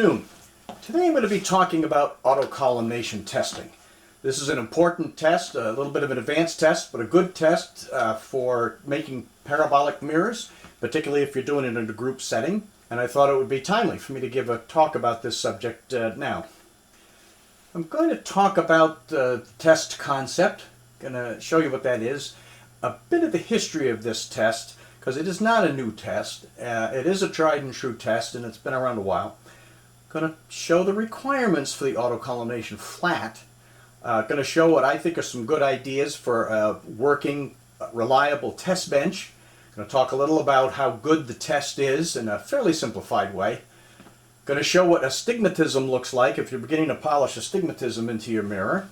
afternoon. Today I'm going to be talking about autocollimation testing. This is an important test, a little bit of an advanced test, but a good test for making parabolic mirrors, particularly if you're doing it in a group setting. And I thought it would be timely for me to give a talk about this subject now. I'm going to talk about the test concept. I'm going to show you what that is, a bit of the history of this test, because it is not a new test. It is a tried and true test, and it's been around a while. Going to show the requirements for the autocollimation flat. Going to show what I think are some good ideas for a working, reliable test bench. Going to talk a little about how good the test is in a fairly simplified way. Going to show what astigmatism looks like if you're beginning to polish astigmatism into your mirror.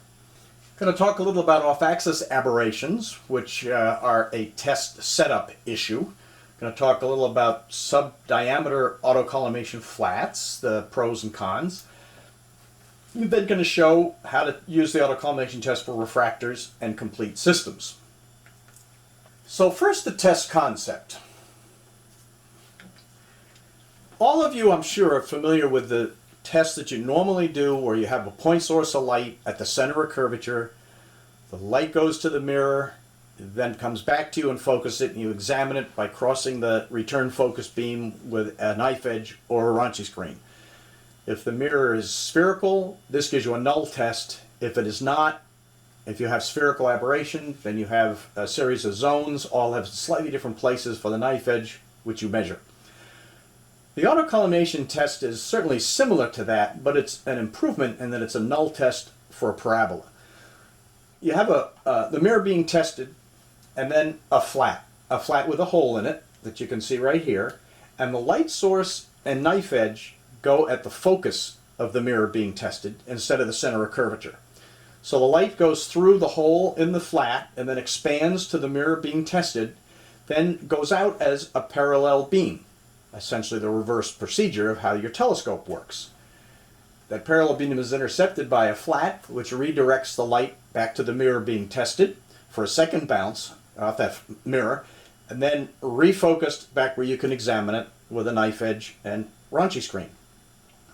Going to talk a little about off-axis aberrations, which are a test setup issue. Going to talk a little about sub-diameter autocollimation flats, the pros and cons. I'm then going to show how to use the autocollimation test for refractors and complete systems. So first, the test concept. All of you, I'm sure, are familiar with the test that you normally do where you have a point source of light at the center of curvature. The light goes to the mirror, then comes back to you and focus it, and you examine it by crossing the return focus beam with a knife edge or a Raunchy screen. If the mirror is spherical, this gives you a null test. If it is not, if you have spherical aberration, then you have a series of zones, all have slightly different places for the knife edge, which you measure. The autocollimation test is certainly similar to that, but it's an improvement in that it's a null test for a parabola. You have the mirror being tested, and then a flat with a hole in it that you can see right here, and the light source and knife edge go at the focus of the mirror being tested instead of the center of curvature. So the light goes through the hole in the flat and then expands to the mirror being tested, then goes out as a parallel beam, essentially the reverse procedure of how your telescope works. That parallel beam is intercepted by a flat, which redirects the light back to the mirror being tested for a second bounce off that mirror, and then refocused back where you can examine it with a knife edge and Raunchy screen.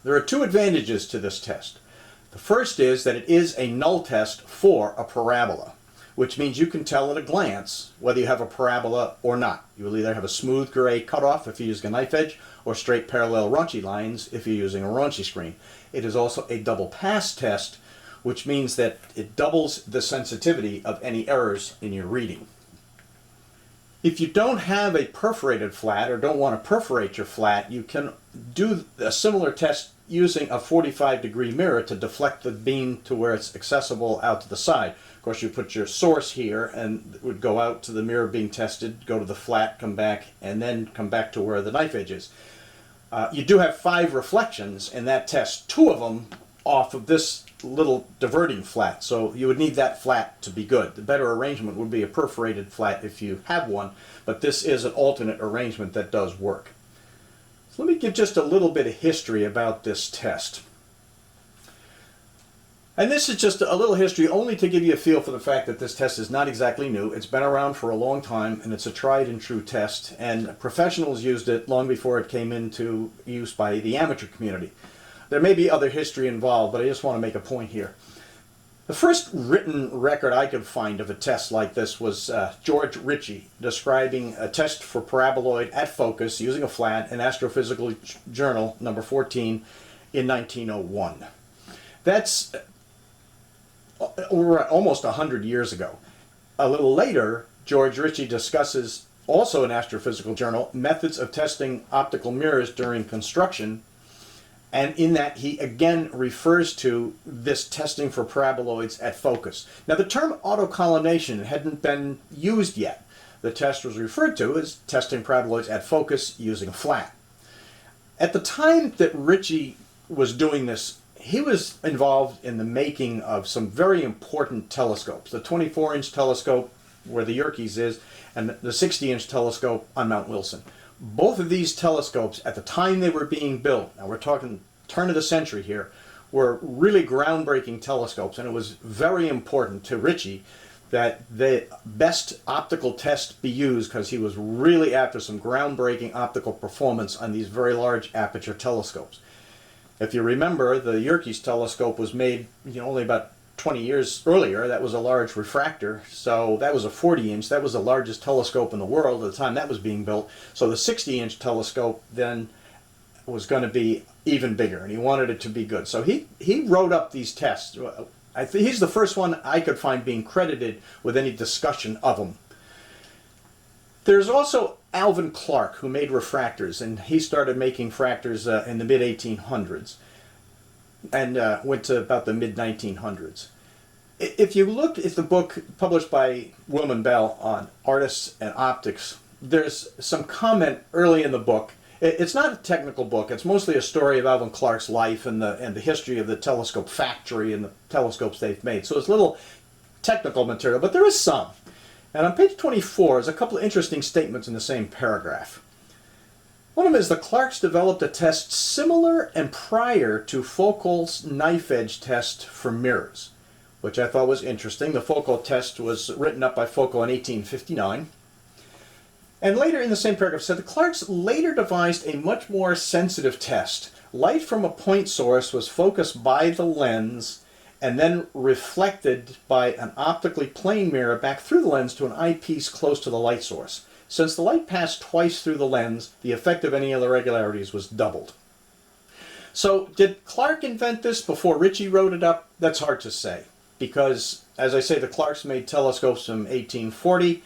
There are two advantages to this test. The first is that it is a null test for a parabola, which means you can tell at a glance whether you have a parabola or not. You will either have a smooth gray cutoff if you're using a knife edge, or straight parallel Raunchy lines if you're using a Raunchy screen. It is also a double pass test, which means that it doubles the sensitivity of any errors in your reading. If you don't have a perforated flat or don't want to perforate your flat, you can do a similar test using a 45-degree mirror to deflect the beam to where it's accessible out to the side. Of course, you put your source here and it would go out to the mirror being tested, go to the flat, come back, and then come back to where the knife edge is. You do have 5 reflections in that test, 2 of them off of this little diverting flat, so you would need that flat to be good. The better arrangement would be a perforated flat if you have one, but this is an alternate arrangement that does work. So let me give just a little bit of history about this test. And this is just a little history only to give you a feel for the fact that this test is not exactly new. It's been around for a long time, and it's a tried and true test, and professionals used it long before it came into use by the amateur community. There may be other history involved, but I just want to make a point here. The first written record I could find of a test like this was George Ritchie describing a test for paraboloid at focus using a flat in Astrophysical Journal number 14 in 1901. That's almost 100 years ago. A little later, George Ritchie discusses, also in Astrophysical Journal, methods of testing optical mirrors during construction. And in that, he again refers to this testing for paraboloids at focus. Now, the term autocollimation hadn't been used yet. The test was referred to as testing paraboloids at focus using a flat. At the time that Ritchie was doing this, he was involved in the making of some very important telescopes. The 24-inch telescope, where the Yerkes is, and the 60-inch telescope on Mount Wilson. Both of these telescopes, at the time they were being built, now we're talking turn of the century here, were really groundbreaking telescopes, and it was very important to Ritchie that the best optical test be used, because he was really after some groundbreaking optical performance on these very large aperture telescopes. If you remember, the Yerkes telescope was made only about 20 years earlier. That was a large refractor, so that was a 40-inch. That was the largest telescope in the world at the time that was being built. So the 60-inch telescope then was going to be even bigger, and he wanted it to be good. So he wrote up these tests. He's the first one I could find being credited with any discussion of them. There's also Alvin Clark, who made refractors, and he started making fractors in the mid-1800s and went to about the mid-1900s. If you look at the book published by Wilman Bell on artists and optics, there's some comment early in the book. It's not a technical book. It's mostly a story of Alvin Clark's life and the history of the telescope factory and the telescopes they've made. So it's little technical material, but there is some. And on page 24 is a couple of interesting statements in the same paragraph. One of them is the Clarks developed a test similar and prior to Foucault's knife edge test for mirrors, which I thought was interesting. The Foucault test was written up by Foucault in 1859. And later in the same paragraph said the Clarks later devised a much more sensitive test. Light from a point source was focused by the lens and then reflected by an optically plane mirror back through the lens to an eyepiece close to the light source. Since the light passed twice through the lens, the effect of any irregularities was doubled. So did Clark invent this before Ritchie wrote it up? That's hard to say, because, as I say, the Clarks made telescopes from 1840,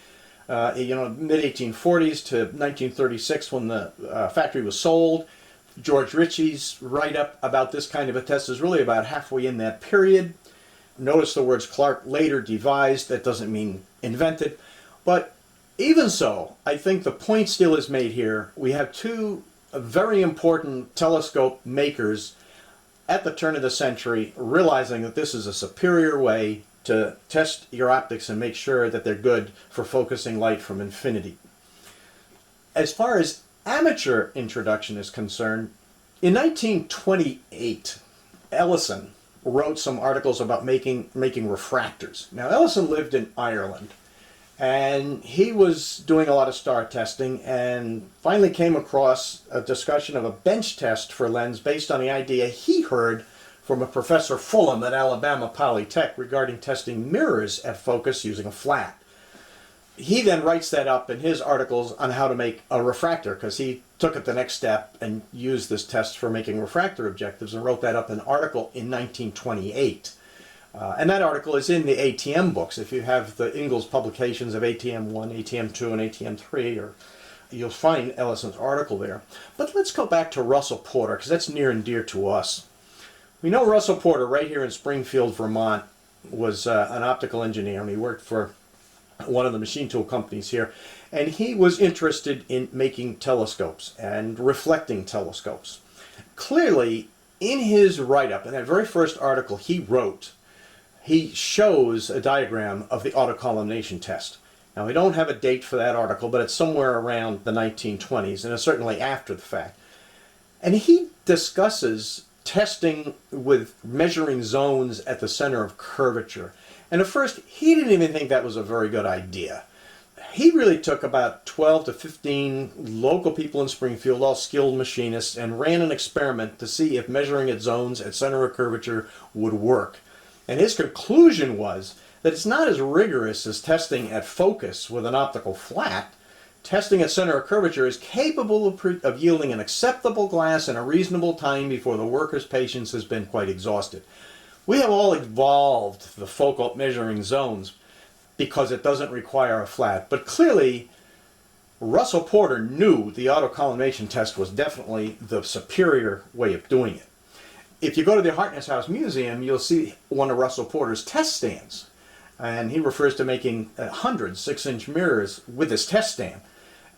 mid-1840s to 1936 when the factory was sold. George Ritchie's write-up about this kind of a test is really about halfway in that period. Notice the words Clark later devised. That doesn't mean invented. But even so, I think the point still is made here. We have two very important telescope makers at the turn of the century realizing that this is a superior way to test your optics and make sure that they're good for focusing light from infinity. As far as amateur introduction is concerned, in 1928, Ellison wrote some articles about making refractors. Now, Ellison lived in Ireland, and he was doing a lot of star testing and finally came across a discussion of a bench test for lens based on the idea he heard from a Professor Fulham at Alabama Polytech regarding testing mirrors at focus using a flat. He then writes that up in his articles on how to make a refractor, because he took it the next step and used this test for making refractor objectives and wrote that up in an article in 1928. And that article is in the ATM books. If you have the Ingalls publications of ATM 1, ATM 2, and ATM 3, you'll find Ellison's article there. But let's go back to Russell Porter, because that's near and dear to us. We know Russell Porter right here in Springfield, Vermont, was an optical engineer, and he worked for one of the machine tool companies here, and he was interested in making telescopes and reflecting telescopes. Clearly, in his write-up, in that very first article he wrote, he shows a diagram of the autocollimation test. Now, we don't have a date for that article, but it's somewhere around the 1920s, and it's certainly after the fact. And he discusses testing with measuring zones at the center of curvature. And at first, he didn't even think that was a very good idea. He really took about 12 to 15 local people in Springfield, all skilled machinists, and ran an experiment to see if measuring at zones at center of curvature would work. And his conclusion was that it's not as rigorous as testing at focus with an optical flat. Testing at center of curvature is capable of yielding an acceptable glass in a reasonable time before the worker's patience has been quite exhausted. We have all evolved the Foucault measuring zones because it doesn't require a flat. But clearly, Russell Porter knew the autocollimation test was definitely the superior way of doing it. If you go to the Harkness House Museum, you'll see one of Russell Porter's test stands. And he refers to making hundreds 6-inch mirrors with his test stand.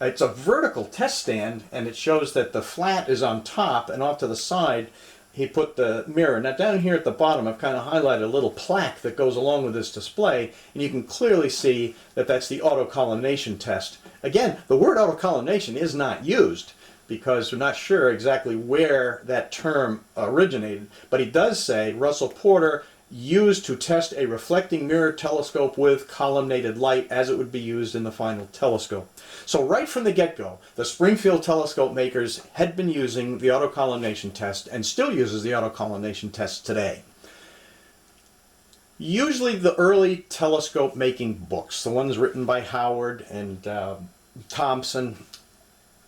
It's a vertical test stand, and it shows that the flat is on top, and off to the side he put the mirror. Now down here at the bottom I've kind of highlighted a little plaque that goes along with this display, and you can clearly see that that's the autocollimation test. Again, the word autocollimation is not used because we're not sure exactly where that term originated, but he does say Russell Porter used to test a reflecting mirror telescope with collimated light as it would be used in the final telescope. So right from the get-go, the Springfield telescope makers had been using the autocollimation test and still uses the autocollimation test today. Usually the early telescope making books, the ones written by Howard and Thomson,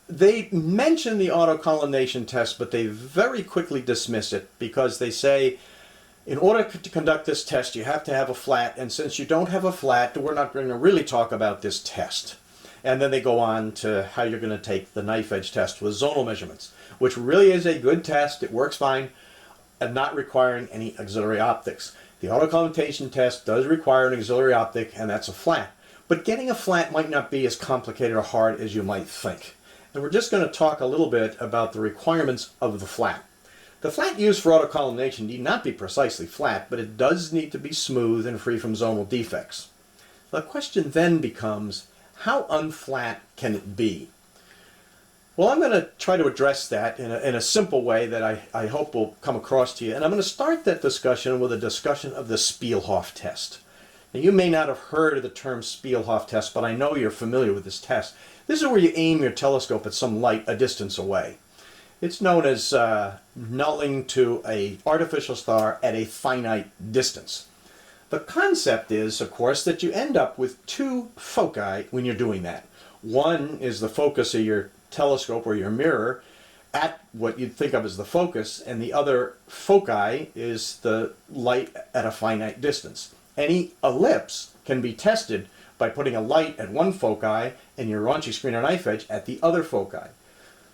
they mention the autocollimation test, but they very quickly dismiss it because they say, in order to conduct this test, you have to have a flat, and since you don't have a flat, we're not going to really talk about this test. And then they go on to how you're going to take the knife edge test with zonal measurements, which really is a good test. It works fine and not requiring any auxiliary optics. The autocollimation test does require an auxiliary optic, and that's a flat. But getting a flat might not be as complicated or hard as you might think. And we're just going to talk a little bit about the requirements of the flat. The flat used for autocollimation need not be precisely flat, but it does need to be smooth and free from zonal defects. The question then becomes, how unflat can it be? Well, I'm going to try to address that in a simple way that I hope will come across to you. And I'm going to start that discussion with a discussion of the Spielhof test. Now, you may not have heard of the term Spielhof test, but I know you're familiar with this test. This is where you aim your telescope at some light a distance away. It's known as nulling to an artificial star at a finite distance. The concept is, of course, that you end up with two foci when you're doing that. One is the focus of your telescope or your mirror at what you'd think of as the focus, and the other foci is the light at a finite distance. Any ellipse can be tested by putting a light at one foci and your raunchy screen or knife edge at the other foci.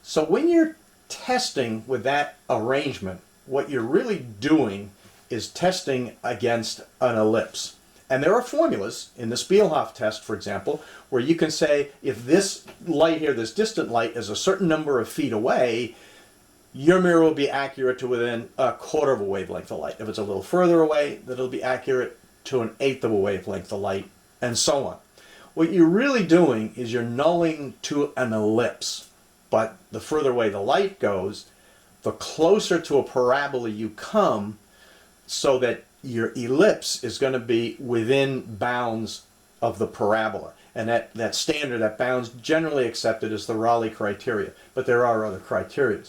So when you're testing with that arrangement, what you're really doing is testing against an ellipse. And there are formulas in the Spielhof test, for example, where you can say if this light here, this distant light, is a certain number of feet away, your mirror will be accurate to within a quarter of a wavelength of light. If it's a little further away, then it'll be accurate to an eighth of a wavelength of light, and so on. What you're really doing is you're nulling to an ellipse. But the further away the light goes, the closer to a parabola you come, so that your ellipse is going to be within bounds of the parabola. And that standard, that bounds, generally accepted as the Rayleigh criteria. But there are other criteria.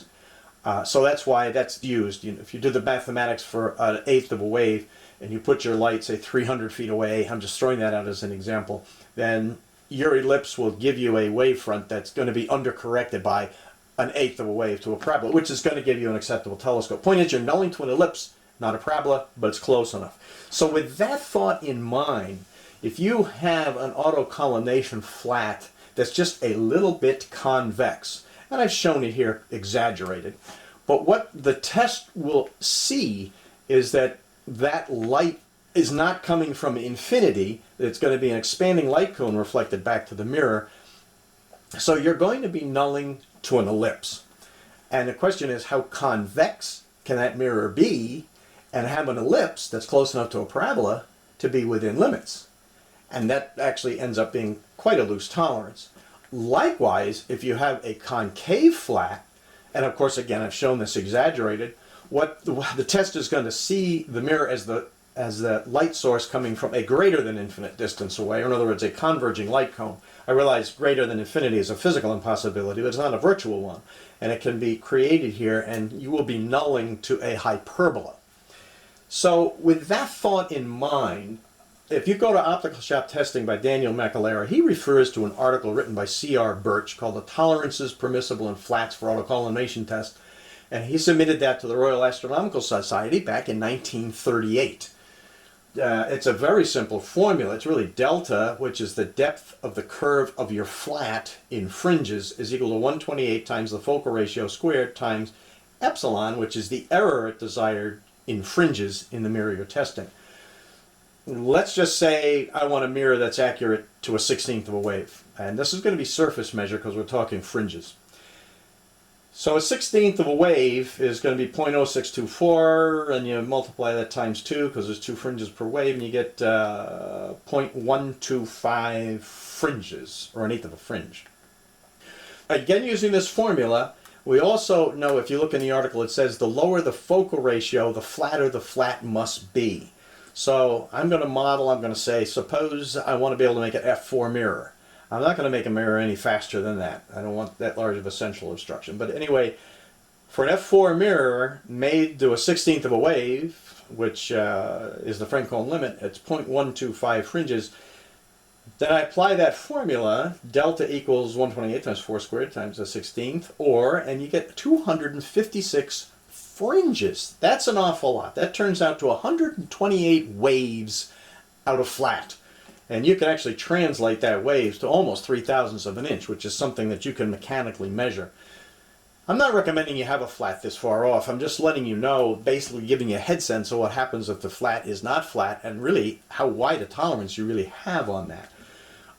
So that's why that's used. You know, if you do the mathematics for an eighth of a wave, and you put your light, say, 300 feet away, I'm just throwing that out as an example, then your ellipse will give you a wavefront that's going to be undercorrected by an eighth of a wave to a parabola, which is going to give you an acceptable telescope. Point is, you're nulling to an ellipse, not a parabola, but it's close enough. So with that thought in mind, if you have an autocollimation flat that's just a little bit convex, and I've shown it here exaggerated, but what the test will see is that that light is not coming from infinity. It's going to be an expanding light cone reflected back to the mirror. So you're going to be nulling to an ellipse. And the question is, how convex can that mirror be and have an ellipse that's close enough to a parabola to be within limits? And that actually ends up being quite a loose tolerance. Likewise, if you have a concave flat, and of course, again, I've shown this exaggerated, what the test is going to see the mirror as the light source coming from a greater than infinite distance away, or in other words, a converging light cone. I realize greater than infinity is a physical impossibility, but it's not a virtual one. And it can be created here, and you will be nulling to a hyperbola. So with that thought in mind, if you go to Optical Shop Testing by Daniel McAlera, he refers to an article written by C.R. Birch called The Tolerances Permissible in Flats for Autocollimation Test. And he submitted that to the Royal Astronomical Society back in 1938. It's a very simple formula. It's really delta, which is the depth of the curve of your flat in fringes, is equal to 128 times the focal ratio squared times epsilon, which is the error desired in fringes in the mirror you're testing. Let's just say I want a mirror that's accurate to a 16th of a wave. And this is going to be surface measure because we're talking fringes. So a 16th of a wave is going to be 0.0624, and you multiply that times 2 because there's 2 fringes per wave, and you get 0.125 fringes, or an eighth of a fringe. Again, using this formula, we also know, if you look in the article, it says the lower the focal ratio, the flatter the flat must be. So I'm going to model, I'm going to say, suppose I want to be able to make an f4 mirror. I'm not going to make a mirror any faster than that. I don't want that large of a central obstruction. But anyway, for an f4 mirror made to a 16th of a wave, which is the Frank cone limit, it's 0.125 fringes. Then I apply that formula, delta equals 128 times 4 squared times a 16th, and you get 256 fringes. That's an awful lot. That turns out to 128 waves out of flat. And you can actually translate that waves to almost 3/1000ths of an inch, which is something that you can mechanically measure. I'm not recommending you have a flat this far off. I'm just letting you know, basically giving you a head sense of what happens if the flat is not flat, and really how wide a tolerance you really have on that.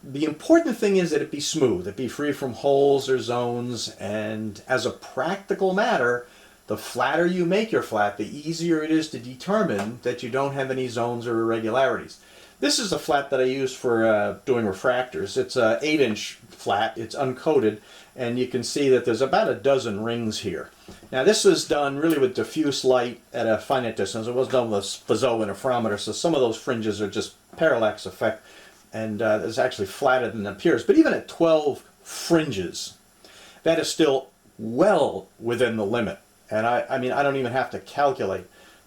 The important thing is that it be smooth, it be free from holes or zones, and as a practical matter, the flatter you make your flat, the easier it is to determine that you don't have any zones or irregularities. This is a flat that I use for doing refractors. It's an 8-inch flat, it's uncoated, and you can see that there's about a dozen rings here. Now this was done really with diffuse light at a finite distance. It was done with a Fizeau interferometer, so some of those fringes are just parallax effect, and it's actually flatter than it appears. But even at 12 fringes, that is still well within the limit. And I mean, I don't even have to calculate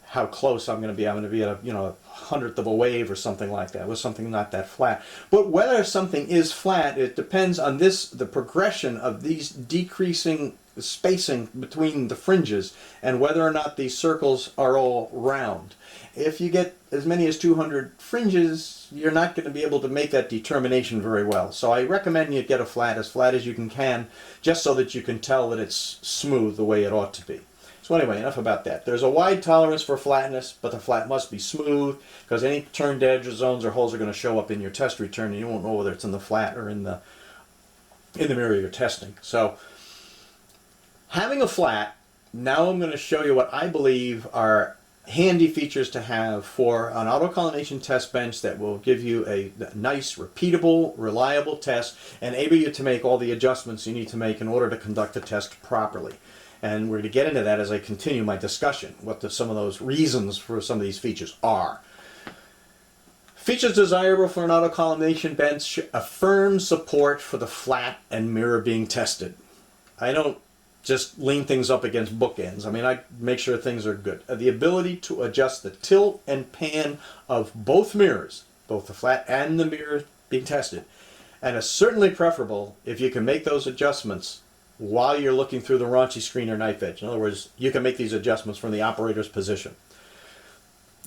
how close I'm going to be. I'm going to be at a 100th of a wave or something like that, with something not that flat. But whether something is flat, it depends on the progression of these decreasing spacing between the fringes, and whether or not these circles are all round. If you get as many as 200 fringes, you're not going to be able to make that determination very well. So I recommend you get a flat as you can, just so that you can tell that it's smooth the way it ought to be. So anyway, enough about that. There's a wide tolerance for flatness, but the flat must be smooth, because any turned edge or zones or holes are going to show up in your test return, and you won't know whether it's in the flat or in the mirror you're testing. So having a flat, now I'm going to show you what I believe are handy features to have for an autocollimation test bench that will give you a nice, repeatable, reliable test, and enable you to make all the adjustments you need to make in order to conduct the test properly. And we're going to get into that as I continue my discussion, what some of those reasons for some of these features are. Features desirable for an autocollimation bench: affirm support for the flat and mirror being tested. I don't just lean things up against bookends. I mean, I make sure things are good. The ability to adjust the tilt and pan of both mirrors, both the flat and the mirror being tested. And it's certainly preferable if you can make those adjustments while you're looking through the raunchy screen or knife edge. In other words, you can make these adjustments from the operator's position.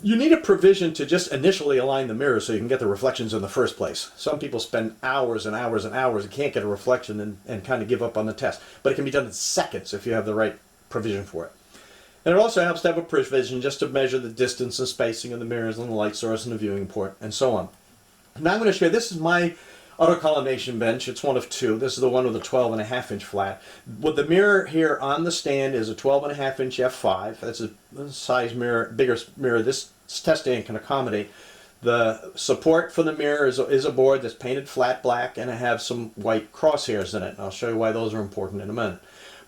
You need a provision to just initially align the mirror so you can get the reflections in the first place. Some people spend hours and hours and hours and can't get a reflection and kind of give up on the test. But it can be done in seconds if you have the right provision for it. And it also helps to have a provision just to measure the distance and spacing of the mirrors and the light source and the viewing port and so on. Now I'm going to show you, this is my autocollimation bench. It's one of two. This is the one with a 12.5-inch flat. With the mirror here on the stand is a 12.5-inch f5. That's a size mirror, bigger mirror this test stand can accommodate. The support for the mirror is a board that's painted flat black, and I have some white crosshairs in it. And I'll show you why those are important in a minute.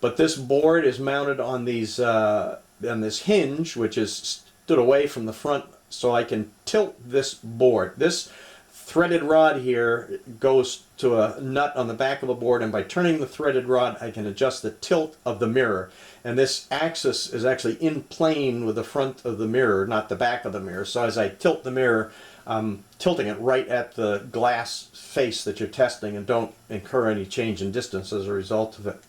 But this board is mounted on these on this hinge, which is stood away from the front, so I can tilt this board. This threaded rod here goes to a nut on the back of the board, and by turning the threaded rod I can adjust the tilt of the mirror, and this axis is actually in plane with the front of the mirror, not the back of the mirror. So as I tilt the mirror, I'm tilting it right at the glass face that you're testing, and don't incur any change in distance as a result of it.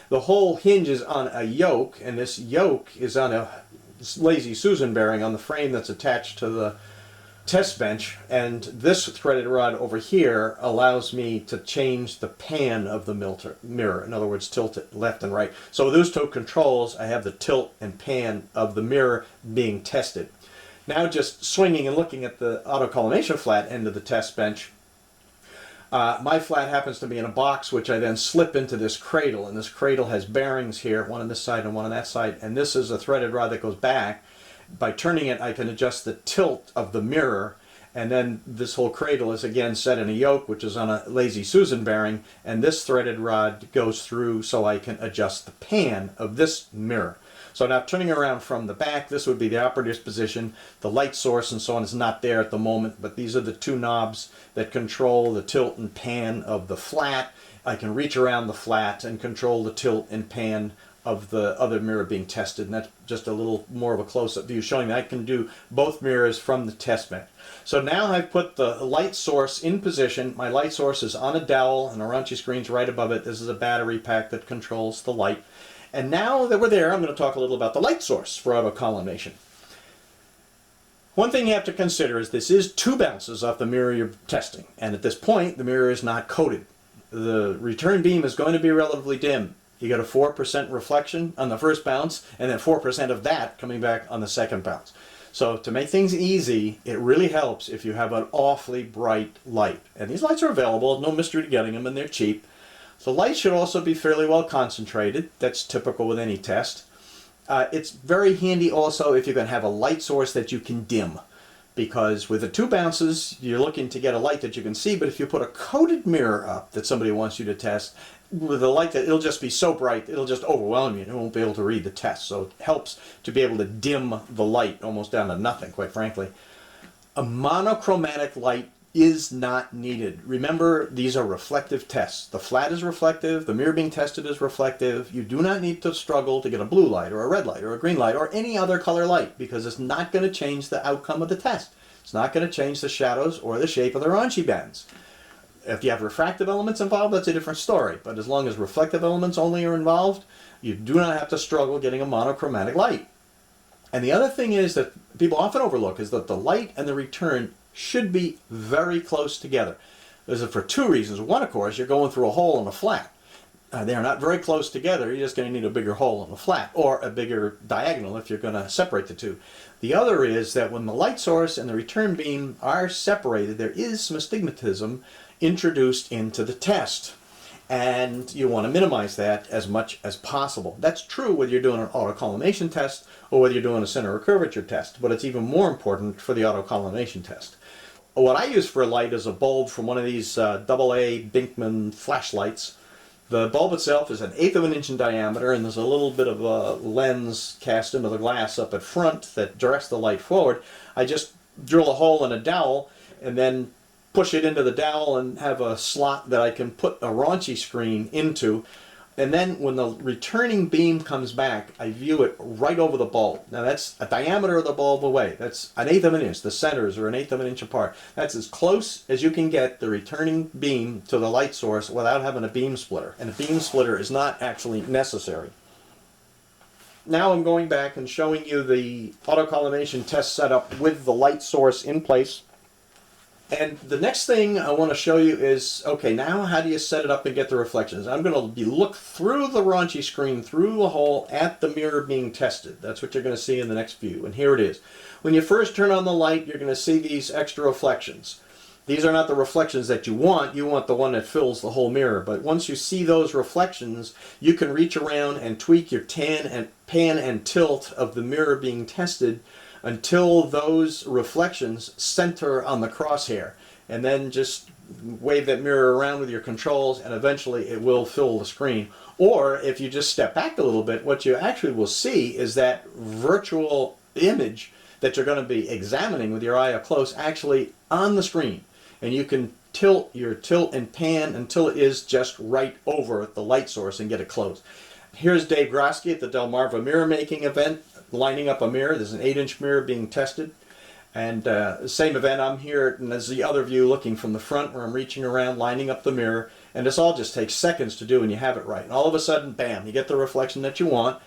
The whole hinge is on a yoke, and this yoke is on a lazy Susan bearing on the frame that's attached to the test bench, and this threaded rod over here allows me to change the pan of the mirror. In other words, tilt it left and right. So with those two controls, I have the tilt and pan of the mirror being tested. Now just swinging and looking at the autocollimation flat end of the test bench, my flat happens to be in a box which I then slip into this cradle, and this cradle has bearings here, one on this side and one on that side, and this is a threaded rod that goes back. By turning it, I can adjust the tilt of the mirror, and then this whole cradle is again set in a yoke, which is on a lazy Susan bearing, and this threaded rod goes through so I can adjust the pan of this mirror. So now turning around from the back, this would be the operator's position. The light source and so on is not there at the moment, but these are the two knobs that control the tilt and pan of the flat. I can reach around the flat and control the tilt and pan of the other mirror being tested, and that's just a little more of a close-up view showing that I can do both mirrors from the test bench. So now I've put the light source in position. My light source is on a dowel and a Raunchy screen's right above it. This is a battery pack that controls the light. And now that we're there, I'm going to talk a little about the light source for autocollimation. One thing you have to consider is this is 2 bounces off the mirror you're testing, and at this point the mirror is not coated. The return beam is going to be relatively dim. You get a 4% reflection on the first bounce, and then 4% of that coming back on the second bounce. So to make things easy, it really helps if you have an awfully bright light. And these lights are available, no mystery to getting them, and they're cheap. So light should also be fairly well concentrated. That's typical with any test. It's very handy also if you're going to have a light source that you can dim. Because with the 2 bounces, you're looking to get a light that you can see, but if you put a coated mirror up that somebody wants you to test, with a light that it'll just be so bright, it'll just overwhelm you. You won't be able to read the test. So it helps to be able to dim the light almost down to nothing, quite frankly. A monochromatic light is not needed. Remember, these are reflective tests. The flat is reflective, the mirror being tested is reflective. You do not need to struggle to get a blue light or a red light or a green light or any other color light, because it's not going to change the outcome of the test. It's not going to change the shadows or the shape of the Raunchy bands. If you have refractive elements involved, that's a different story. But as long as reflective elements only are involved, you do not have to struggle getting a monochromatic light. And the other thing is that people often overlook is that the light and the return should be very close together. This is for 2 reasons. One, of course, you're going through a hole in a flat. They are not very close together. You're just going to need a bigger hole in the flat, or a bigger diagonal if you're going to separate the two. The other is that when the light source and the return beam are separated, there is some astigmatism introduced into the test. And you want to minimize that as much as possible. That's true whether you're doing an autocollimation test or whether you're doing a center of curvature test, but it's even more important for the autocollimation test. What I use for a light is a bulb from one of these AA Binkman flashlights. The bulb itself is 1/8 of an inch in diameter, and there's a little bit of a lens cast into the glass up at front that directs the light forward. I just drill a hole in a dowel and then push it into the dowel and have a slot that I can put a Raunchy screen into. And then when the returning beam comes back, I view it right over the bulb. Now that's a diameter of the bulb away. That's 1/8 of an inch. The centers are 1/8 of an inch apart. That's as close as you can get the returning beam to the light source without having a beam splitter. And a beam splitter is not actually necessary. Now I'm going back and showing you the autocollimation test setup with the light source in place. And the next thing I want to show you is, okay, now how do you set it up and get the reflections? I'm going to look through the Raunchy screen, through the hole at the mirror being tested. That's what you're going to see in the next view. And here it is. When you first turn on the light, you're going to see these extra reflections. These are not the reflections that you want the one that fills the whole mirror. But once you see those reflections, you can reach around and tweak your pan and tilt of the mirror being tested until those reflections center on the crosshair, and then just wave that mirror around with your controls and eventually it will fill the screen. Or if you just step back a little bit, what you actually will see is that virtual image that you're going to be examining with your eye up close actually on the screen, and you can tilt your tilt and pan until it is just right over the light source and get it close. Here's Dave Grosky at the Delmarva mirror making event, lining up a mirror. There's an 8-inch mirror being tested, and same event. I'm here, and there's the other view looking from the front where I'm reaching around lining up the mirror, and this all just takes seconds to do and you have it right, and all of a sudden, bam, you get the reflection that you want.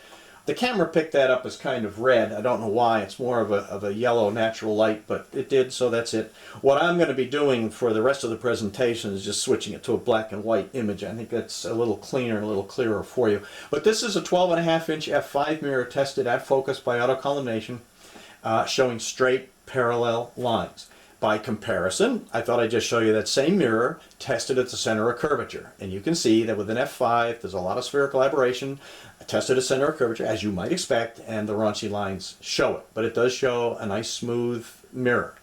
The camera picked that up as kind of red. I don't know why. It's more of a yellow natural light, but it did, so that's it. What I'm going to be doing for the rest of the presentation is just switching it to a black and white image. I think that's a little cleaner and a little clearer for you. But this is a 12.5-inch f5 mirror tested at focus by autocollimation, showing straight parallel lines. By comparison, I thought I'd just show you that same mirror tested at the center of curvature. And you can see that with an f5, there's a lot of spherical aberration, tested at center of curvature, as you might expect, and the Raunchy lines show it. But it does show a nice smooth mirror.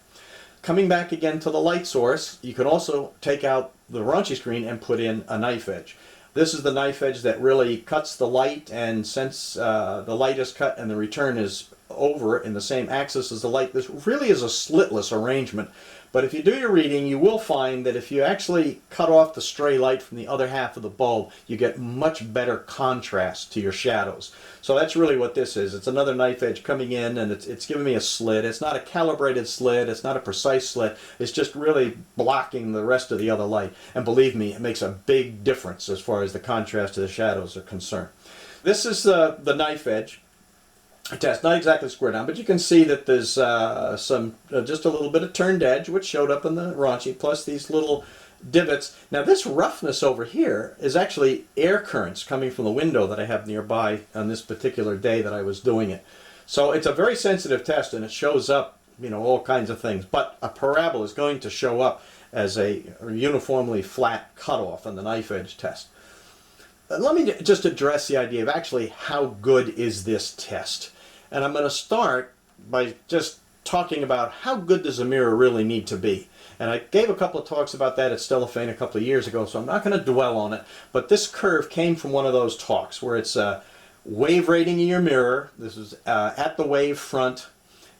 Coming back again to the light source, you can also take out the Raunchy screen and put in a knife edge. This is the knife edge that really cuts the light, and since the light is cut and the return is over in the same axis as the light, this really is a slitless arrangement. But if you do your reading, you will find that if you actually cut off the stray light from the other half of the bulb, you get much better contrast to your shadows. So that's really what this is. It's another knife edge coming in, and it's giving me a slit. It's not a calibrated slit. It's not a precise slit. It's just really blocking the rest of the other light. And believe me, it makes a big difference as far as the contrast to the shadows are concerned. This is the knife edge test, not exactly square down, but you can see that there's just a little bit of turned edge, which showed up in the raunchy, plus these little divots. Now this roughness over here is actually air currents coming from the window that I have nearby on this particular day that I was doing it. So it's a very sensitive test, and it shows up, all kinds of things. But a parabola is going to show up as a uniformly flat cutoff on the knife edge test. Let me just address the idea of actually how good is this test. And I'm going to start by just talking about how good does a mirror really need to be. And I gave a couple of talks about that at Stellafane a couple of years ago, so I'm not going to dwell on it. But this curve came from one of those talks where it's a wave rating in your mirror. This is at the wave front.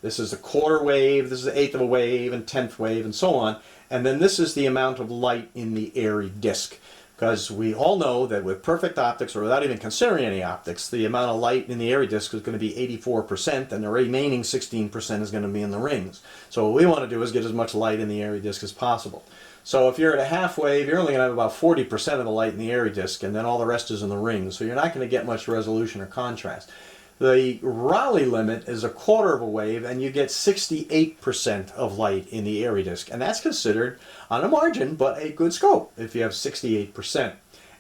This is a quarter wave. This is an eighth of a wave and 10th wave and so on. And then this is the amount of light in the airy disc. Because we all know that with perfect optics, or without even considering any optics, the amount of light in the airy disk is going to be 84%, and the remaining 16% is going to be in the rings. So what we want to do is get as much light in the airy disk as possible. So if you're at a half wave, you're only going to have about 40% of the light in the airy disk, and then all the rest is in the rings. So you're not going to get much resolution or contrast. The Rayleigh limit is a quarter of a wave, and you get 68% of light in the airy disk. And that's considered, on a margin, but a good scope if you have 68%.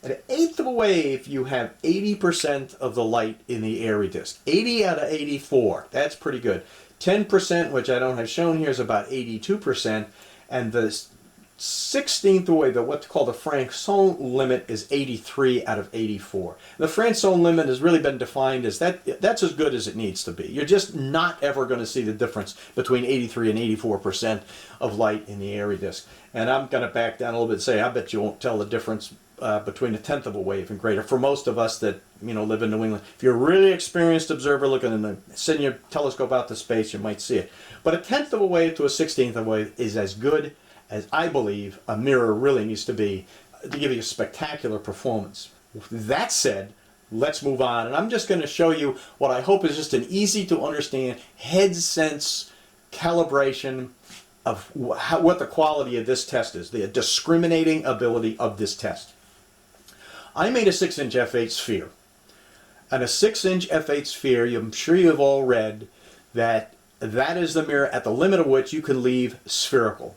At an eighth of a wave, you have 80% of the light in the airy disk. 80 out of 84, that's pretty good. 10%, which I don't have shown here, is about 82%. And the 16th away, what's called the Franson limit, is 83 out of 84. The Franson limit has really been defined as that's as good as it needs to be. You're just not ever going to see the difference between 83 and 84% of light in the airy disk. And I'm going to back down a little bit and say I bet you won't tell the difference between a tenth of a wave and greater. For most of us that live in New England, if you're a really experienced observer sending your telescope out to space, you might see it. But a tenth of a wave to a 16th of a wave is as good as I believe a mirror really needs to be to give you a spectacular performance. That said, let's move on, and I'm just going to show you what I hope is just an easy to understand head sense calibration of what the quality of this test is, the discriminating ability of this test. I made a 6-inch f8 sphere, and a 6-inch f8 sphere, I'm sure you've all read that is the mirror at the limit of which you can leave spherical.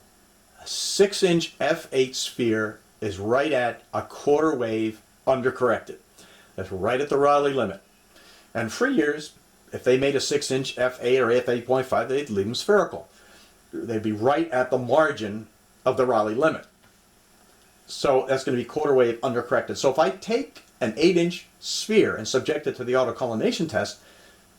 A 6-inch f8 sphere is right at a quarter wave undercorrected. That's right at the Rayleigh limit. And for years, if they made a 6-inch f8 or f8.5, they'd leave them spherical. They'd be right at the margin of the Rayleigh limit. So that's going to be quarter wave undercorrected. So if I take an 8-inch sphere and subject it to the autocollimation test,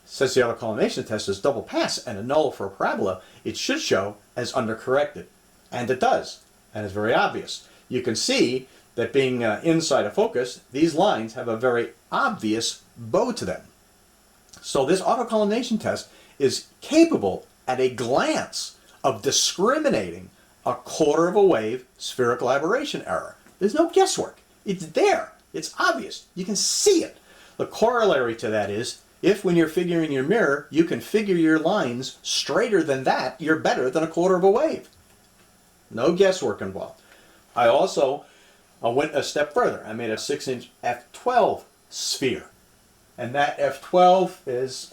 since the autocollimation test is double pass and a null for a parabola, it should show as undercorrected. And it does, and it's very obvious. You can see that being inside of focus, these lines have a very obvious bow to them. So this autocollimation test is capable at a glance of discriminating a quarter of a wave spherical aberration error. There's no guesswork. It's there. It's obvious. You can see it. The corollary to that is, if when you're figuring your mirror, you can figure your lines straighter than that, you're better than a quarter of a wave. No guesswork involved. I also went a step further. I made a 6-inch f12 sphere. And that f12 is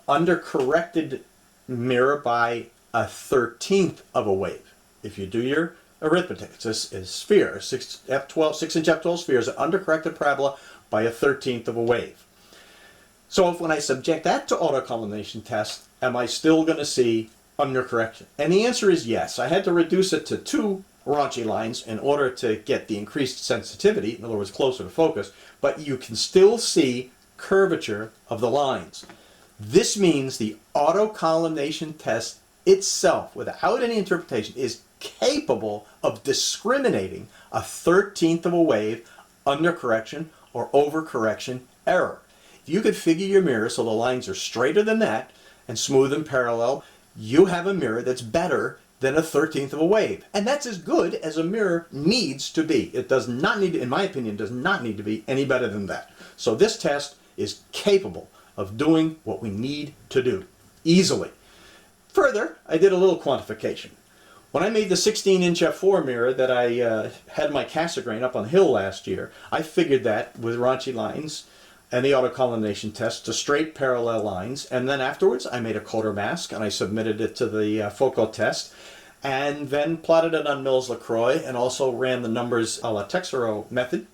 undercorrected mirror by a 13th of a wave. If you do your arithmetic, it's a sphere. A 6-inch f12 sphere is an undercorrected parabola by a 13th of a wave. So when I subject that to autocollimation test, am I still going to see undercorrection? And the answer is yes. I had to reduce it to 2 raunchy lines in order to get the increased sensitivity, in other words closer to focus, but you can still see curvature of the lines. This means the autocollimation test itself, without any interpretation, is capable of discriminating a 13th of a wave undercorrection or overcorrection error. If you could figure your mirror so the lines are straighter than that and smooth and parallel, you have a mirror that's better than a 1/13 of a wave. And that's as good as a mirror needs to be. It does not need to, in my opinion, does not need to be any better than that. So this test is capable of doing what we need to do easily. Further, I did a little quantification. When I made the 16-inch f4 mirror that I had my Casa grain up on the hill last year, I figured that with raunchy lines and the autocollimation test to straight parallel lines, and then afterwards I made a quarter mask and I submitted it to the Foucault test, and then plotted it on Mills-LaCroix and also ran the numbers a la Texero method.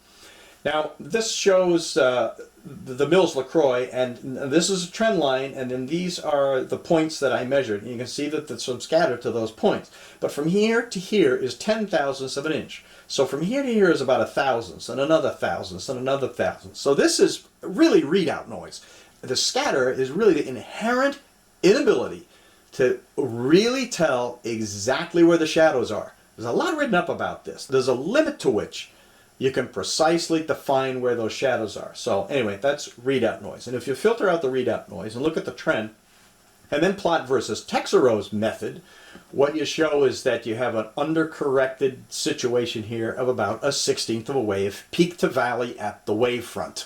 Now this shows the Mills-LaCroix, and this is a trend line, and then these are the points that I measured. And you can see that there's some scatter to those points. But from here to here is 10,000ths of an inch. So from here to here is about 1,000th, and another 1,000th, and another 1,000th. So this is really readout noise. The scatter is really the inherent inability to really tell exactly where the shadows are. There's a lot written up about this. There's a limit to which you can precisely define where those shadows are. So anyway, that's readout noise. And if you filter out the readout noise and look at the trend, and then plot versus Texero's method, what you show is that you have an undercorrected situation here of about a 1/16 of a wave, peak to valley at the wavefront.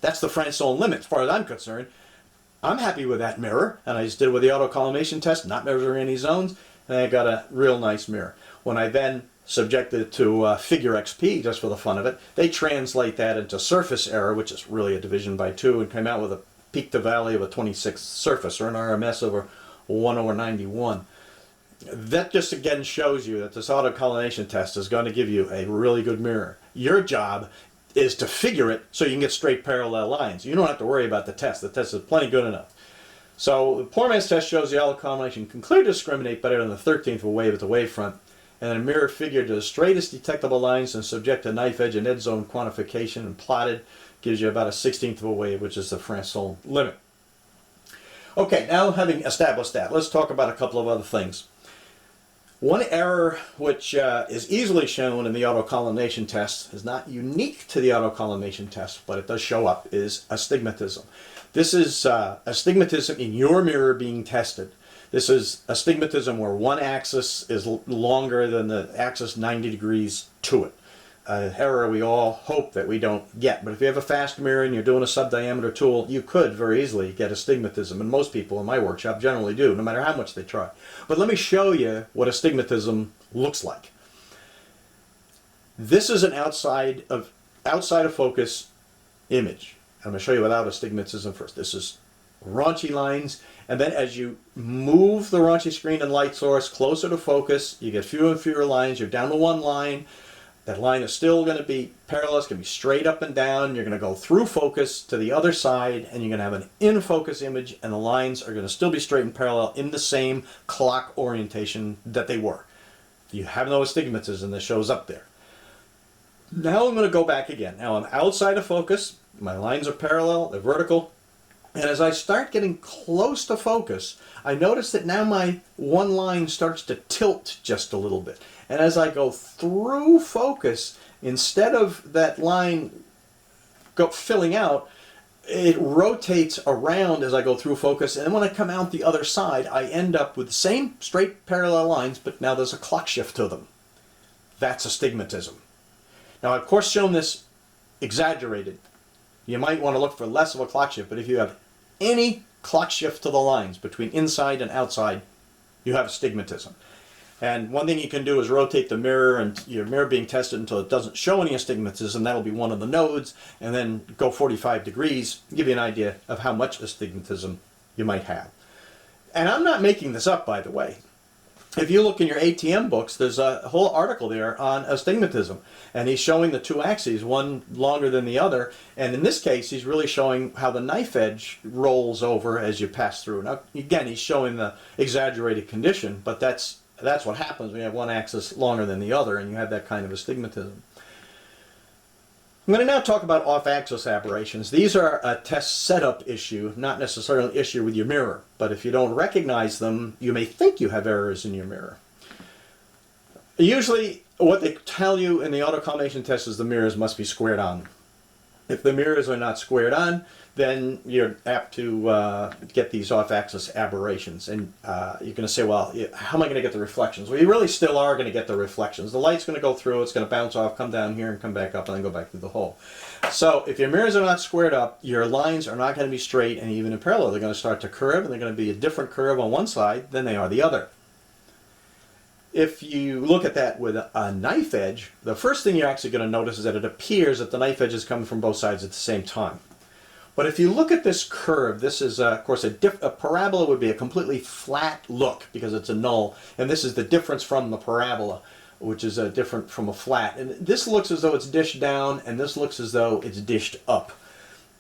That's the Franzone limit as far as I'm concerned. I'm happy with that mirror, and I just did it with the autocollimation test, not measuring any zones, and I got a real nice mirror. When I then subjected it to figure XP, just for the fun of it, they translate that into surface error, which is really a division by 2, and came out with a peak to valley of a 26th surface, or an RMS over 1/91. That just again shows you that this autocollimation test is going to give you a really good mirror. Your job is to figure it so you can get straight parallel lines. You don't have to worry about the test. The test is plenty good enough. So the poor man's test shows the autocollimation can clearly discriminate better than the 13th of a wave at the wavefront, and a mirror figured to the straightest detectable lines and subject to knife edge and edge zone quantification and plotted gives you about a 16th of a wave, which is the Franzone limit. Okay, now having established that, let's talk about a couple of other things. One error which is easily shown in the autocollimation test, is not unique to the autocollimation test, but it does show up, is astigmatism. This is astigmatism in your mirror being tested. This is astigmatism where one axis is longer than the axis 90 degrees to it. An error we all hope that we don't get. But if you have a fast mirror and you're doing a sub-diameter tool, you could very easily get astigmatism. And most people in my workshop generally do, no matter how much they try. But let me show you what astigmatism looks like. This is an outside of focus image. I'm going to show you without astigmatism first. This is raunchy lines, and then as you move the raunchy screen and light source closer to focus, you get fewer and fewer lines. You're down to one line. That line is still going to be parallel. It's going to be straight up and down. You're going to go through focus to the other side, and you're going to have an in-focus image, and the lines are going to still be straight and parallel in the same clock orientation that they were. You have no astigmatism that shows up there. Now I'm going to go back again. Now I'm outside of focus. My lines are parallel. They're vertical. And as I start getting close to focus, I notice that now my one line starts to tilt just a little bit. And as I go through focus, instead of that line filling out, it rotates around as I go through focus. And then when I come out the other side, I end up with the same straight parallel lines, but now there's a clock shift to them. That's astigmatism. Now, I've of course shown this exaggerated. You might want to look for less of a clock shift, but if you have any clock shift to the lines between inside and outside, you have astigmatism. And one thing you can do is rotate the mirror, and your mirror being tested until it doesn't show any astigmatism. That'll be one of the nodes, and then go 45 degrees, give you an idea of how much astigmatism you might have. And I'm not making this up, by the way. If you look in your ATM books, there's a whole article there on astigmatism, and he's showing the two axes, one longer than the other, and in this case he's really showing how the knife edge rolls over as you pass through. Now again, he's showing the exaggerated condition, but that's what happens when you have one axis longer than the other and you have that kind of astigmatism. I'm going to now talk about off-axis aberrations. These are a test setup issue, not necessarily an issue with your mirror. But if you don't recognize them, you may think you have errors in your mirror. Usually what they tell you in the autocollimation test is the mirrors must be squared on. If the mirrors are not squared on, then you're apt to get these off-axis aberrations. And you're going to say, well, how am I going to get the reflections? Well, you really still are going to get the reflections. The light's going to go through, it's going to bounce off, come down here, and come back up, and then go back through the hole. So if your mirrors are not squared up, your lines are not going to be straight and even in parallel. They're going to start to curve, and they're going to be a different curve on one side than they are the other. If you look at that with a knife edge, the first thing you're actually going to notice is that it appears that the knife edge is coming from both sides at the same time. But if you look at this curve, this is, of course, a parabola would be a completely flat look because it's a null, and this is the difference from the parabola, which is different from a flat. And this looks as though it's dished down, and this looks as though it's dished up.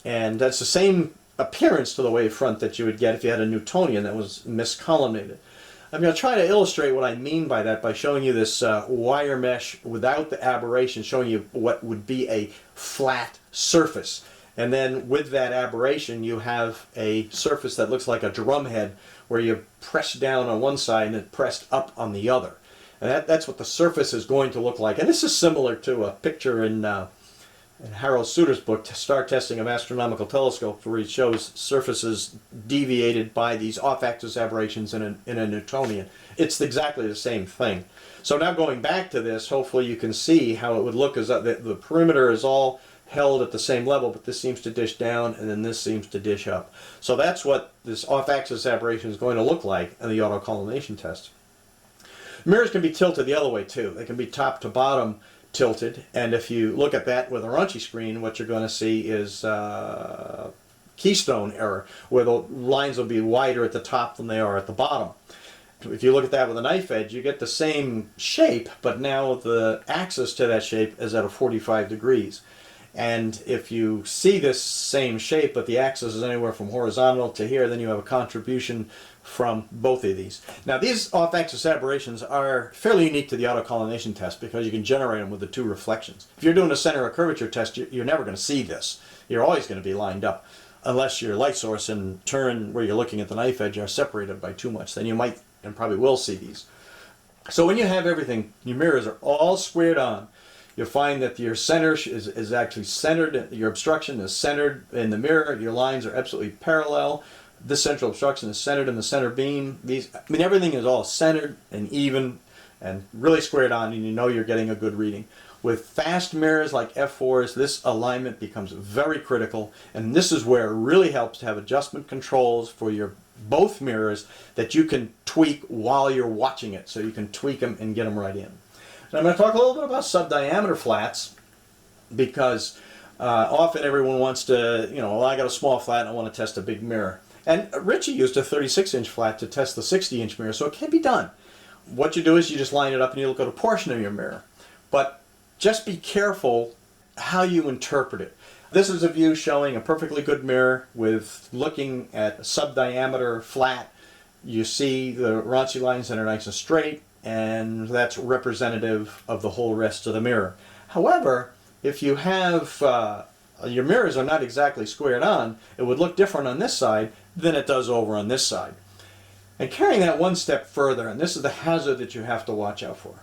And that's the same appearance to the wavefront that you would get if you had a Newtonian that was miscollimated. I'm going to try to illustrate what I mean by that by showing you this wire mesh without the aberration, showing you what would be a flat surface. And then with that aberration, you have a surface that looks like a drum head where you press down on one side and it pressed up on the other. And that's what the surface is going to look like. And this is similar to a picture in Harold Suter's book, Star Testing of Astronomical Telescopes, where he shows surfaces deviated by these off-axis aberrations in a Newtonian. It's exactly the same thing. So now going back to this, hopefully you can see how it would look as the perimeter is all held at the same level, but this seems to dish down and then this seems to dish up. So that's what this off-axis aberration is going to look like in the autocollimation test. Mirrors can be tilted the other way too. They can be top to bottom tilted, and if you look at that with a Raunchy screen, what you're going to see is keystone error, where the lines will be wider at the top than they are at the bottom. If you look at that with a knife edge, you get the same shape, but now the axis to that shape is at a 45 degrees. And if you see this same shape, but the axis is anywhere from horizontal to here, then you have a contribution from both of these. Now these off-axis aberrations are fairly unique to the autocollimation test because you can generate them with the two reflections. If you're doing a center of curvature test, you're never going to see this. You're always going to be lined up, unless your light source and turn where you're looking at the knife edge are separated by too much. Then you might and probably will see these. So when you have everything, your mirrors are all squared on, you'll find that your center is actually centered, your obstruction is centered in the mirror, your lines are absolutely parallel, this central obstruction is centered in the center beam. Everything is all centered and even and really squared on, and you know you're getting a good reading. With fast mirrors like f4s, this alignment becomes very critical, and this is where it really helps to have adjustment controls for your both mirrors that you can tweak while you're watching it, so you can tweak them and get them right in. And I'm going to talk a little bit about subdiameter flats, because often everyone wants to, well, I got a small flat and I want to test a big mirror. And Ritchie used a 36-inch flat to test the 60-inch mirror, so it can be done. What you do is you just line it up and you look at a portion of your mirror. But just be careful how you interpret it. This is a view showing a perfectly good mirror with looking at a subdiameter flat. You see the Raunchy lines that are nice and straight, and that's representative of the whole rest of the mirror. However, if you have your mirrors are not exactly squared on, it would look different on this side than it does over on this side. And carrying that one step further, and this is the hazard that you have to watch out for.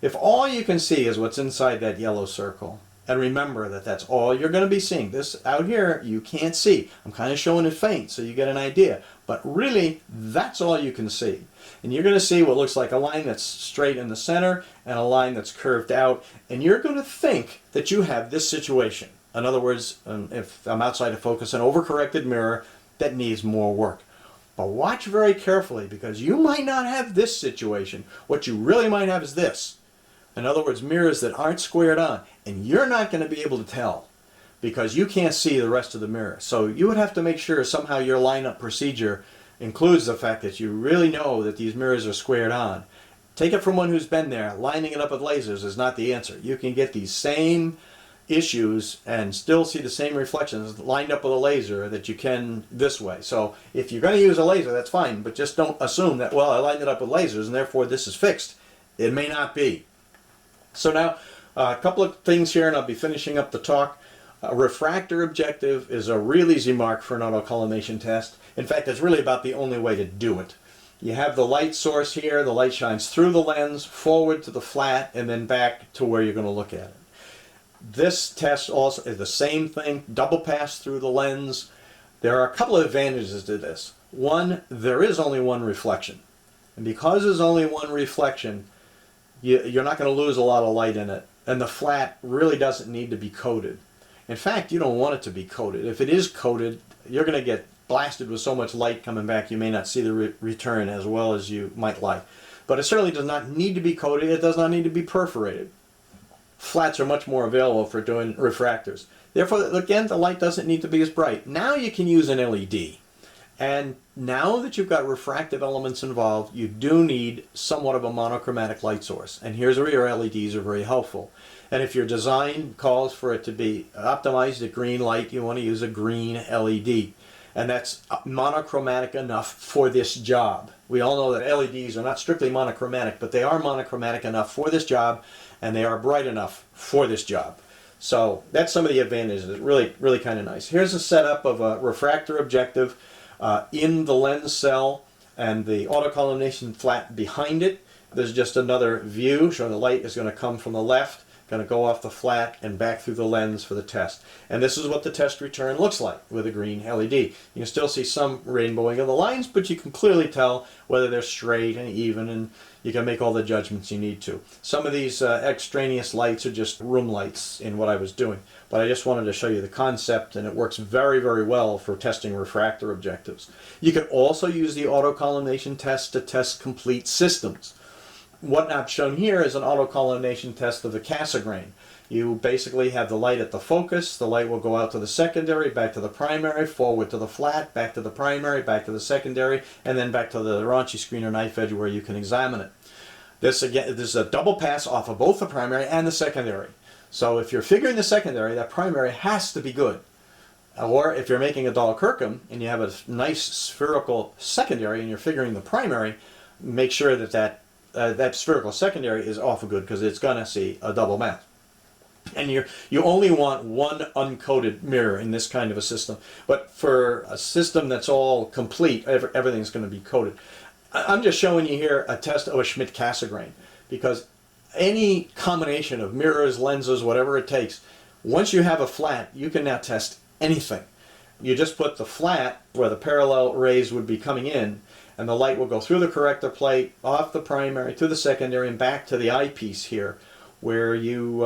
If all you can see is what's inside that yellow circle, and remember that that's all you're going to be seeing. This out here you can't see. I'm kind of showing it faint so you get an idea. But really, that's all you can see. And you're going to see what looks like a line that's straight in the center and a line that's curved out. And you're going to think that you have this situation. In other words, if I'm outside of focus, an overcorrected mirror that needs more work. But watch very carefully, because you might not have this situation. What you really might have is this. In other words, mirrors that aren't squared on. And you're not going to be able to tell because you can't see the rest of the mirror. So you would have to make sure somehow your lineup procedure includes the fact that you really know that these mirrors are squared on. Take it from one who's been there. Lining it up with lasers is not the answer. You can get these same issues and still see the same reflections lined up with a laser that you can this way. So if you're going to use a laser, that's fine, but just don't assume that, well, I lined it up with lasers and therefore this is fixed. It may not be. So now, a couple of things here and I'll be finishing up the talk. A refractor objective is a real easy mark for an autocollimation test. In fact, it's really about the only way to do it. You have the light source here, the light shines through the lens, forward to the flat, and then back to where you're going to look at it. This test also is the same thing, double pass through the lens. There are a couple of advantages to this. One, there is only one reflection. And because there's only one reflection, you're not going to lose a lot of light in it. And the flat really doesn't need to be coated. In fact, you don't want it to be coated. If it is coated, you're going to get blasted with so much light coming back you may not see the return as well as you might like. But it certainly does not need to be coated. It does not need to be perforated. Flats are much more available for doing refractors. Therefore, again, the light doesn't need to be as bright. Now you can use an LED. And now that you've got refractive elements involved, you do need somewhat of a monochromatic light source. And here's where your LEDs are very helpful. And if your design calls for it to be optimized at green light, you want to use a green LED. And that's monochromatic enough for this job. We all know that LEDs are not strictly monochromatic, but they are monochromatic enough for this job, and they are bright enough for this job. So that's some of the advantages. It's really, really kind of nice. Here's a setup of a refractor objective in the lens cell and the autocollimation flat behind it. There's just another view showing the light is going to come from the left, going to go off the flat and back through the lens for the test. And this is what the test return looks like with a green LED. You can still see some rainbowing of the lines, but you can clearly tell whether they're straight and even, and you can make all the judgments you need to. Some of these extraneous lights are just room lights in what I was doing, but I just wanted to show you the concept, and it works very, very well for testing refractor objectives. You can also use the autocollimation test to test complete systems. What I've shown here is an autocollimation test of the Cassegrain. You basically have the light at the focus, the light will go out to the secondary, back to the primary, forward to the flat, back to the primary, back to the secondary, and then back to the raunchy screen or knife edge where you can examine it. This is a double pass off of both the primary and the secondary. So if you're figuring the secondary, that primary has to be good. Or if you're making a Autocollimation and you have a nice spherical secondary and you're figuring the primary, make sure that that spherical secondary is awful good, because it's going to see a double mass. And you only want one uncoated mirror in this kind of a system. But for a system that's all complete, everything's going to be coated. I'm just showing you here a test of a Schmidt-Cassegrain, because any combination of mirrors, lenses, whatever it takes, once you have a flat, you can now test anything. You just put the flat where the parallel rays would be coming in, and the light will go through the corrector plate, off the primary, to the secondary, and back to the eyepiece here, where you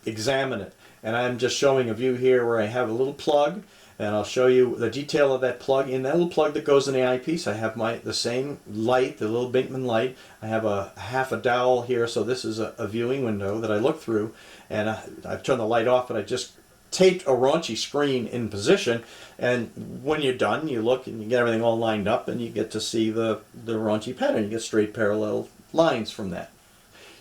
examine it. And I'm just showing a view here where I have a little plug, and I'll show you the detail of that plug. In that little plug that goes in the eyepiece, I have the same light, the little Binkman light. I have a half a dowel here, so this is a viewing window that I look through, and I've turned the light off, but I just taped a raunchy screen in position, and when you're done, you look and you get everything all lined up, and you get to see the raunchy pattern. You get straight parallel lines from that.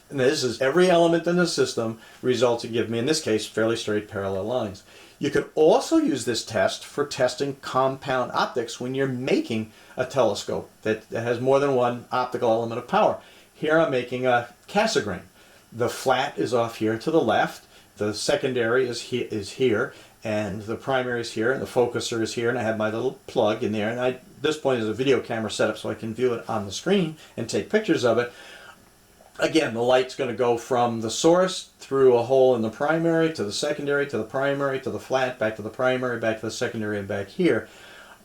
And this is every element in the system results to give me, in this case, fairly straight parallel lines. You could also use this test for testing compound optics when you're making a telescope that has more than one optical element of power. Here I'm making a Cassegrain. The flat is off here to the left, the secondary is here, and the primary is here, and the focuser is here, and I have my little plug in there, and at this point is a video camera setup so I can view it on the screen and take pictures of it. Again, the light's going to go from the source through a hole in the primary to the secondary to the primary to the flat, back to the primary, back to the secondary, and back here.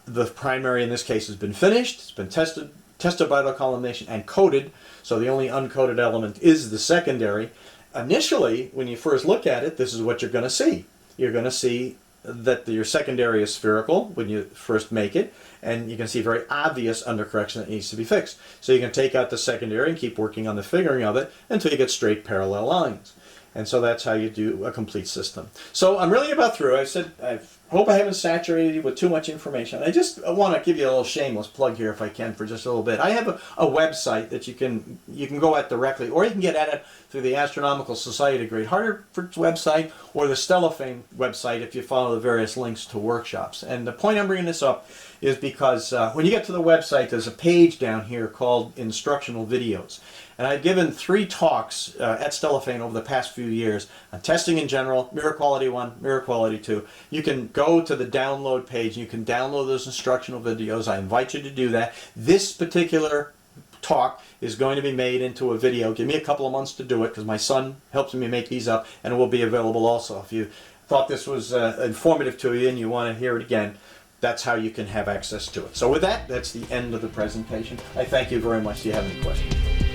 The primary in this case has been finished, it's been tested by autocollimation and coated, so the only uncoated element is the secondary. Initially, when you first look at it, this is what you're going to see. You're going to see that your secondary is spherical when you first make it, and you can see very obvious undercorrection that needs to be fixed. So you can take out the secondary and keep working on the figuring of it until you get straight parallel lines. And so that's how you do a complete system. So I'm really about through. I hope I haven't saturated you with too much information. I just want to give you a little shameless plug here if I can for just a little bit. I have a website that you can go at directly, or you can get at it through the Astronomical Society of Great Hartford's website or the Stellafane website if you follow the various links to workshops. And the point I'm bringing this up is because when you get to the website, there's a page down here called Instructional Videos. And I've given 3 talks at Stellafane over the past few years on testing in general, mirror quality 1, mirror quality 2. You can go to the download page. You can download those instructional videos. I invite you to do that. This particular talk is going to be made into a video. Give me a couple of months to do it because my son helps me make these up, and it will be available also. If you thought this was informative to you and you want to hear it again, that's how you can have access to it. So with that, that's the end of the presentation. I thank you very much. Do you have any questions?